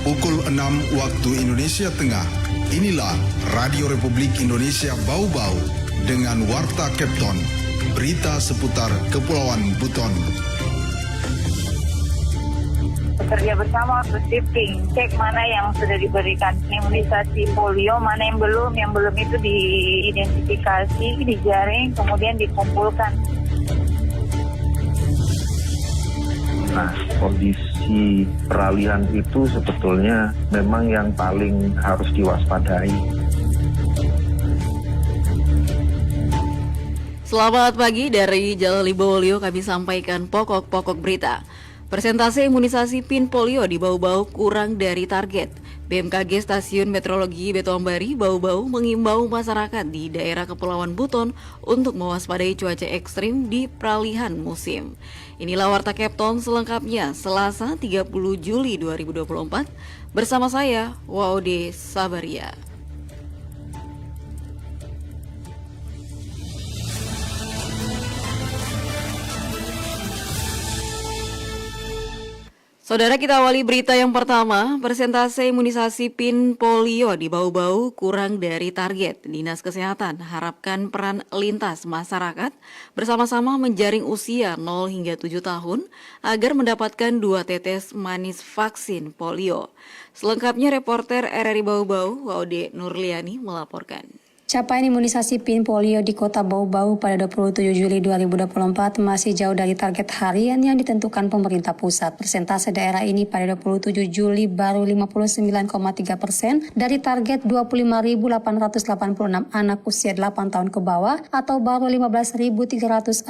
Pukul 6 waktu Indonesia Tengah. Inilah Radio Republik Indonesia Bau-Bau dengan Warta Kepton. Berita seputar Kepulauan Buton. Bekerja bersama untuk shifting, cek mana yang sudah diberikan imunisasi polio, mana yang belum itu diidentifikasi, dijaring, kemudian dikumpulkan. Nah, kondisi peralihan itu sebetulnya memang yang paling harus diwaspadai. Selamat pagi, dari Jalali Bawolio kami sampaikan pokok-pokok berita. Persentase imunisasi PIN polio di Bau-Bau kurang dari target. BMKG Stasiun Meteorologi Betoambari Bau-Bau mengimbau masyarakat di daerah Kepulauan Buton untuk mewaspadai cuaca ekstrim di peralihan musim. Inilah Warta Kepton selengkapnya Selasa 30 Juli 2024 bersama saya Waude Sabaria. Saudara, kita awali berita yang pertama. Persentase imunisasi PIN polio di Bau-Bau kurang dari target. Dinas Kesehatan harapkan peran lintas masyarakat bersama-sama menjaring usia 0 hingga 7 tahun agar mendapatkan 2 tetes manis vaksin polio. Selengkapnya reporter RRI Bau-Bau, Waude Nurliani melaporkan. Capaian imunisasi PIN polio di Kota Bau-Bau pada 27 Juli 2024 masih jauh dari target harian yang ditentukan pemerintah pusat. Persentase daerah ini pada 27 Juli baru 59,3% dari target 25.886 anak usia 8 tahun ke bawah atau baru 15.363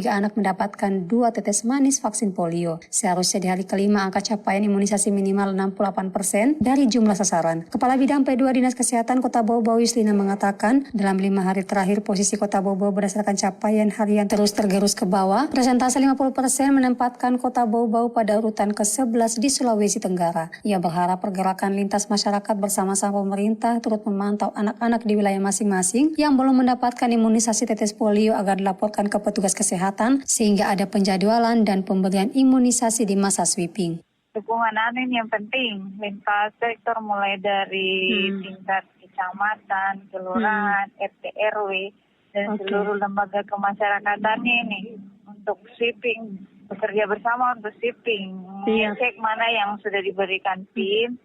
anak mendapatkan 2 tetes manis vaksin polio. Seharusnya di hari kelima angka capaian imunisasi minimal 68% dari jumlah sasaran. Kepala Bidang P2 Dinas Kesehatan Kota Bau-Bau Yuslina mengatakan dalam 5 hari terakhir posisi Kota Bau-Bau berdasarkan capaian harian terus tergerus ke bawah. Persentase 50% menempatkan Kota Bau-Bau pada urutan ke-11 di Sulawesi Tenggara. Ia berharap pergerakan lintas masyarakat bersama-sama pemerintah turut memantau anak-anak di wilayah masing-masing yang belum mendapatkan imunisasi tetes polio agar dilaporkan ke petugas kesehatan sehingga ada penjadwalan dan pemberian imunisasi di masa sweeping. Dukungan ini yang penting, lintas sektor mulai dari tingkat kecamatan, kelurahan, RT RW, dan seluruh lembaga kemasyarakatan ini untuk sweeping, bekerja bersama untuk sweeping, cek mana yang sudah diberikan PIN,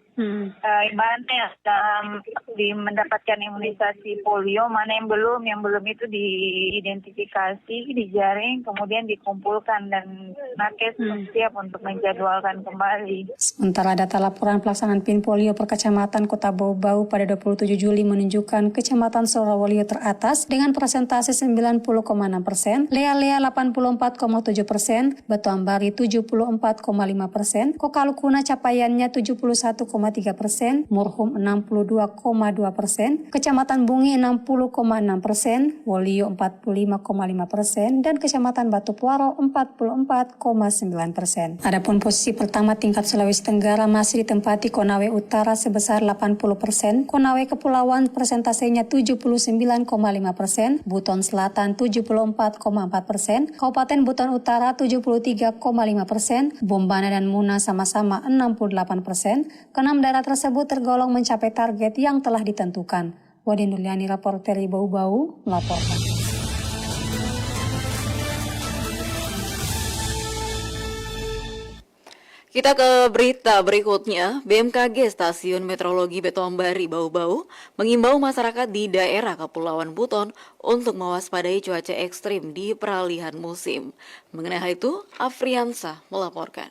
ibaratnya di mendapatkan imunisasi polio, mana yang belum itu diidentifikasi, dijaring, kemudian dikumpulkan dan nakes siap untuk menjadwalkan kembali. Sementara data laporan pelaksanaan PIN polio per kecamatan Kota Bau-Bau pada 27 Juli menunjukkan Kecamatan Sorowolio teratas dengan persentase 90,6%, Lea-Lea 84,7%, Betoambari 74,5%, Kokalukuna capaiannya 71,3%, Murhum 62,2%, Kecamatan Bungi 60,6%, Wolio 45,5%, dan Kecamatan Batupuaro 44,9%. Adapun posisi pertama tingkat Sulawesi Tenggara masih ditempati Konawe Utara sebesar 80%, Konawe Kepulauan persentasenya 79,5%, Buton Selatan 74,4%, Kabupaten Buton Utara 73,5%, Bombana dan Muna sama-sama 68%. Keenam daerah tersebut tergolong mencapai target yang telah ditentukan. Waude Nurliani, reporter Bau-Bau, melaporkan. Kita ke berita berikutnya. BMKG Stasiun Meteorologi Betoambari Bau-Bau mengimbau masyarakat di daerah Kepulauan Buton untuk mewaspadai cuaca ekstrim di peralihan musim. Mengenai hal itu, Afriansa melaporkan.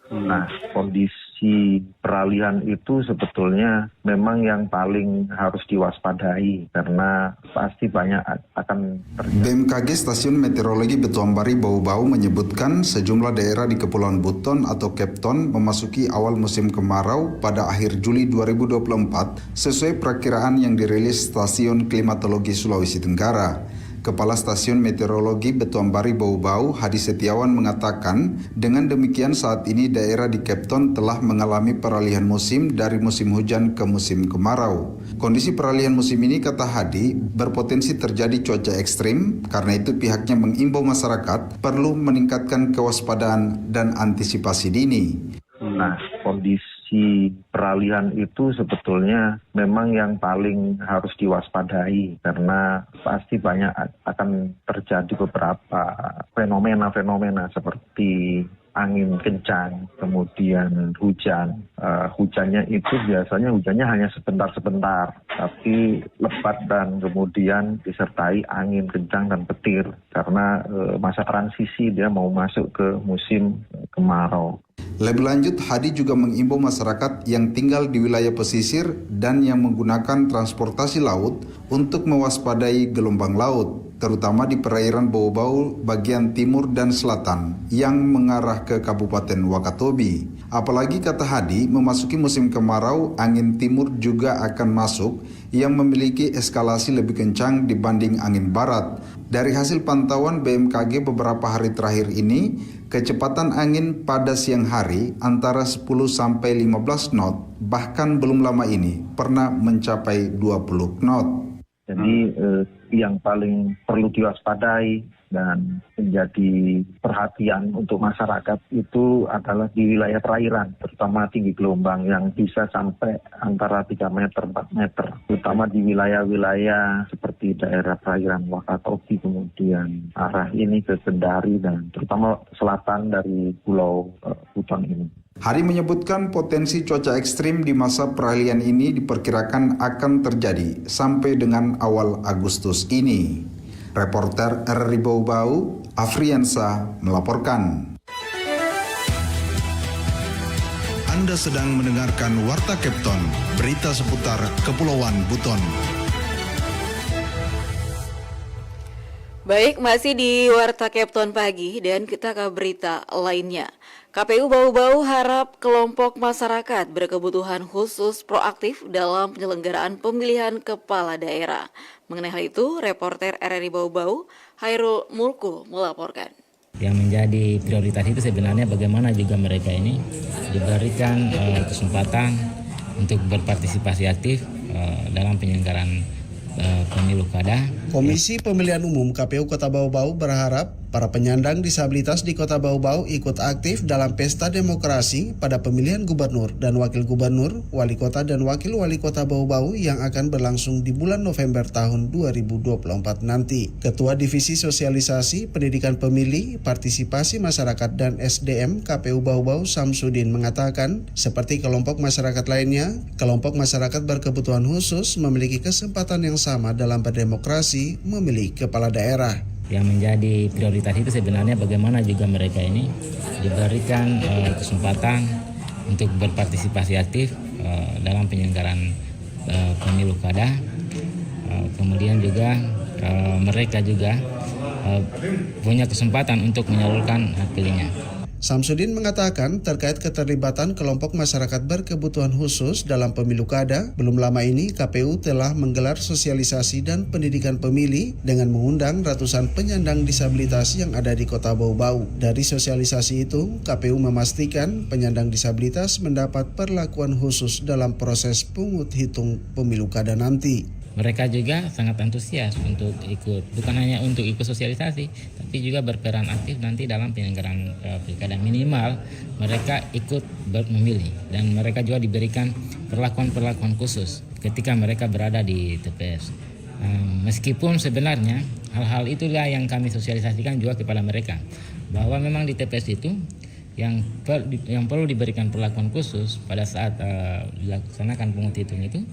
Nah, kondisi peralihan itu sebetulnya memang yang paling harus diwaspadai karena pasti banyak akan terjadi. BMKG Stasiun Meteorologi Betoambari Bau-Bau menyebutkan sejumlah daerah di Kepulauan Buton atau Kepton memasuki awal musim kemarau pada akhir Juli 2024 sesuai perakiraan yang dirilis Stasiun Klimatologi Sulawesi Tenggara. Kepala Stasiun Meteorologi Betoambari Bau-Bau, Hadi Setiawan mengatakan, dengan demikian saat ini daerah di Kepton telah mengalami peralihan musim dari musim hujan ke musim kemarau. Kondisi peralihan musim ini, kata Hadi, berpotensi terjadi cuaca ekstrim, karena itu pihaknya mengimbau masyarakat perlu meningkatkan kewaspadaan dan antisipasi dini. Nah, kondisi kondisi peralihan itu sebetulnya memang yang paling harus diwaspadai karena pasti banyak akan terjadi beberapa fenomena-fenomena seperti angin kencang, kemudian hujan. Hujannya itu biasanya hujannya hanya sebentar-sebentar, tapi lebat dan kemudian disertai angin kencang dan petir karena masa transisi dia mau masuk ke musim kemarau. Lebih lanjut, Hadi juga mengimbau masyarakat yang tinggal di wilayah pesisir dan yang menggunakan transportasi laut untuk mewaspadai gelombang laut, terutama di perairan Bau-Bau bagian timur dan selatan yang mengarah ke Kabupaten Wakatobi. Apalagi kata Hadi, memasuki musim kemarau, angin timur juga akan masuk yang memiliki eskalasi lebih kencang dibanding angin barat. Dari hasil pantauan BMKG beberapa hari terakhir ini, kecepatan angin pada siang hari antara 10 sampai 15 knot, bahkan belum lama ini pernah mencapai 20 knot. Jadi yang paling perlu diwaspadai dan menjadi perhatian untuk masyarakat itu adalah di wilayah perairan, terutama tinggi gelombang yang bisa sampai antara 3 meter, 4 meter. Terutama di wilayah-wilayah seperti daerah perairan Wakatobi, kemudian arah ini ke Kendari dan terutama selatan dari Pulau Buton ini. Hari menyebutkan potensi cuaca ekstrim di masa peralihan ini diperkirakan akan terjadi sampai dengan awal Agustus ini. Reporter RRI Bau-Bau, Afriansa melaporkan. Anda sedang mendengarkan Warta Kepton, berita seputar Kepulauan Buton. Baik, masih di Warta Kepton pagi dan kita ke berita lainnya. KPU Bau-Bau harap kelompok masyarakat berkebutuhan khusus proaktif dalam penyelenggaraan pemilihan kepala daerah. Mengenai hal itu, reporter RRI Bau-Bau, Hairul Mulku melaporkan. Yang menjadi prioritas itu sebenarnya bagaimana juga mereka ini diberikan kesempatan untuk berpartisipasi aktif dalam penyelenggaraan pemilu kada. Komisi Pemilihan Umum KPU Kota Bau-Bau berharap para penyandang disabilitas di Kota Bau-Bau ikut aktif dalam pesta demokrasi pada pemilihan gubernur dan wakil gubernur, wali kota dan wakil wali kota Bau-Bau yang akan berlangsung di bulan November tahun 2024 nanti. Ketua Divisi Sosialisasi Pendidikan Pemilih, Partisipasi Masyarakat dan SDM KPU Bau-Bau Samsudin mengatakan, seperti kelompok masyarakat lainnya, kelompok masyarakat berkebutuhan khusus memiliki kesempatan yang sama dalam berdemokrasi memilih kepala daerah. Yang menjadi prioritas itu sebenarnya bagaimana juga mereka ini diberikan kesempatan untuk berpartisipasi aktif dalam penyelenggaraan pemilu kada. Kemudian juga mereka juga punya kesempatan untuk menyalurkan hak pilihnya. Samsudin mengatakan terkait keterlibatan kelompok masyarakat berkebutuhan khusus dalam pemilu kada, belum lama ini KPU telah menggelar sosialisasi dan pendidikan pemilih dengan mengundang ratusan penyandang disabilitas yang ada di Kota Bau-Bau. Dari sosialisasi itu, KPU memastikan penyandang disabilitas mendapat perlakuan khusus dalam proses pungut hitung pemilu kada nanti. Mereka juga sangat antusias untuk ikut, bukan hanya untuk ikut sosialisasi, tapi juga berperan aktif nanti dalam penyelenggaraan pilkada. Minimal mereka ikut memilih dan mereka juga diberikan perlakuan-perlakuan khusus ketika mereka berada di TPS. Meskipun sebenarnya hal-hal itulah yang kami sosialisasikan juga kepada mereka, bahwa memang di TPS itu yang perlu diberikan perlakuan khusus pada saat dilaksanakan pungut hitung itu,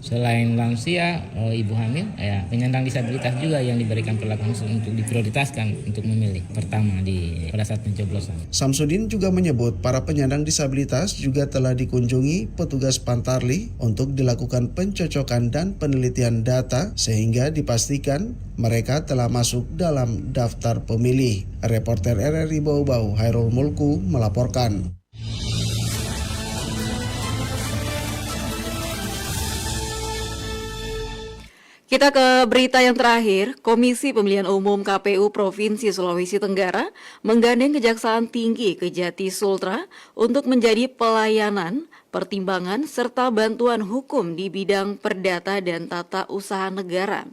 selain lansia, ibu hamil, penyandang disabilitas juga yang diberikan perlakuan khusus untuk diprioritaskan untuk memilih pertama pada saat pencoblosan. Samsudin juga menyebut para penyandang disabilitas juga telah dikunjungi petugas Pantarlih untuk dilakukan pencocokan dan penelitian data sehingga dipastikan mereka telah masuk dalam daftar pemilih. Reporter RRI Bau-Bau, Hairul Mulku melaporkan. Kita ke berita yang terakhir. Komisi Pemilihan Umum KPU Provinsi Sulawesi Tenggara menggandeng Kejaksaan Tinggi Kejati Sultra untuk menjadi pelayanan, pertimbangan, serta bantuan hukum di bidang perdata dan tata usaha negara.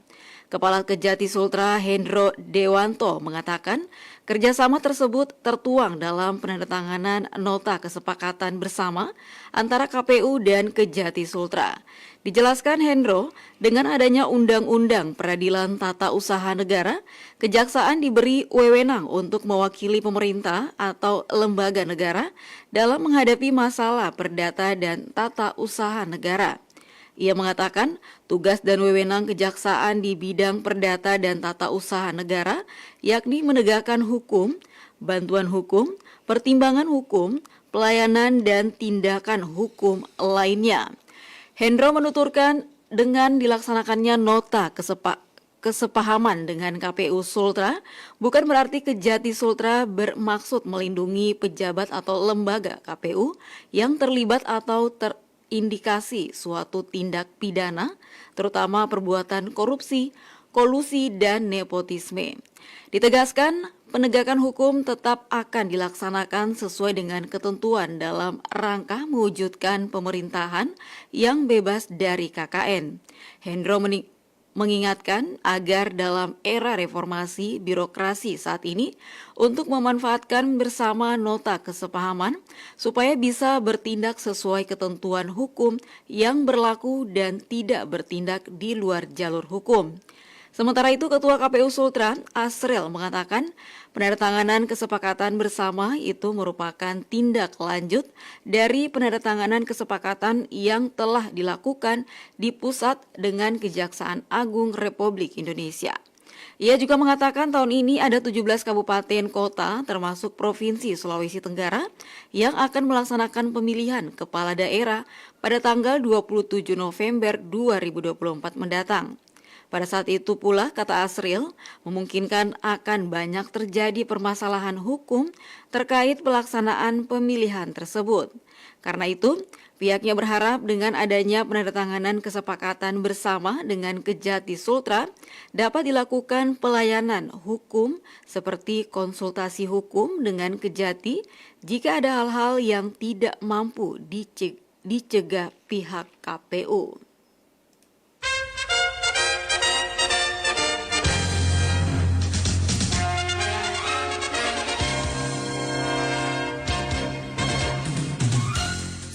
Kepala Kejati Sultra Hendro Dewanto mengatakan kerjasama tersebut tertuang dalam penandatanganan nota kesepakatan bersama antara KPU dan Kejati Sultra. Dijelaskan Hendro, dengan adanya Undang-Undang Peradilan Tata Usaha Negara, Kejaksaan diberi wewenang untuk mewakili pemerintah atau lembaga negara dalam menghadapi masalah perdata dan tata usaha negara. Ia mengatakan tugas dan wewenang kejaksaan di bidang perdata dan tata usaha negara yakni menegakkan hukum, bantuan hukum, pertimbangan hukum, pelayanan dan tindakan hukum lainnya. Hendro menuturkan dengan dilaksanakannya nota kesepahaman dengan KPU Sultra bukan berarti Kejati Sultra bermaksud melindungi pejabat atau lembaga KPU yang terlibat atau terindikasi suatu tindak pidana, terutama perbuatan korupsi, kolusi, dan nepotisme. Ditegaskan, penegakan hukum tetap akan dilaksanakan sesuai dengan ketentuan dalam rangka mewujudkan pemerintahan yang bebas dari KKN. Hendro mengingatkan agar dalam era reformasi birokrasi saat ini untuk memanfaatkan bersama nota kesepahaman supaya bisa bertindak sesuai ketentuan hukum yang berlaku dan tidak bertindak di luar jalur hukum. Sementara itu, Ketua KPU Sultra, Asril, mengatakan penandatanganan kesepakatan bersama itu merupakan tindak lanjut dari penandatanganan kesepakatan yang telah dilakukan di pusat dengan Kejaksaan Agung Republik Indonesia. Ia juga mengatakan tahun ini ada 17 kabupaten kota termasuk Provinsi Sulawesi Tenggara yang akan melaksanakan pemilihan kepala daerah pada tanggal 27 November 2024 mendatang. Pada saat itu pula, kata Asril, memungkinkan akan banyak terjadi permasalahan hukum terkait pelaksanaan pemilihan tersebut. Karena itu, pihaknya berharap dengan adanya penandatanganan kesepakatan bersama dengan Kejati Sultra dapat dilakukan pelayanan hukum seperti konsultasi hukum dengan Kejati jika ada hal-hal yang tidak mampu dicegah pihak KPU.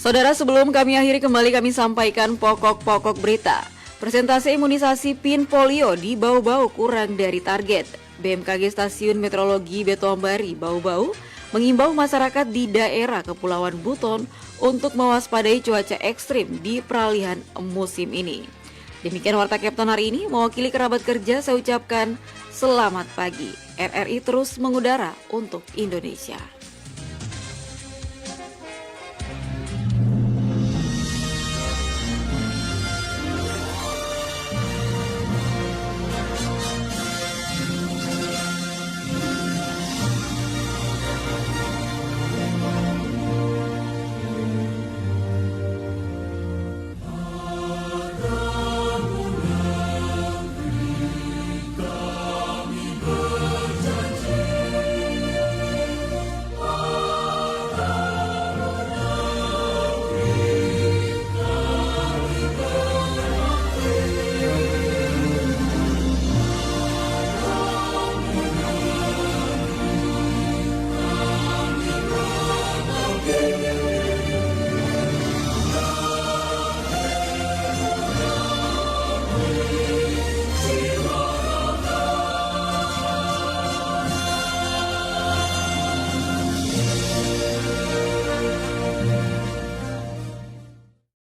Saudara, sebelum kami akhiri kami sampaikan pokok-pokok berita. Presentasi imunisasi PIN polio di Bau-Bau kurang dari target. BMKG Stasiun Meteorologi Betoambari Bau-Bau mengimbau masyarakat di daerah Kepulauan Buton untuk mewaspadai cuaca ekstrim di peralihan musim ini. Demikian Warta Kapten hari ini, mewakili kerabat kerja saya ucapkan selamat pagi. RRI terus mengudara untuk Indonesia.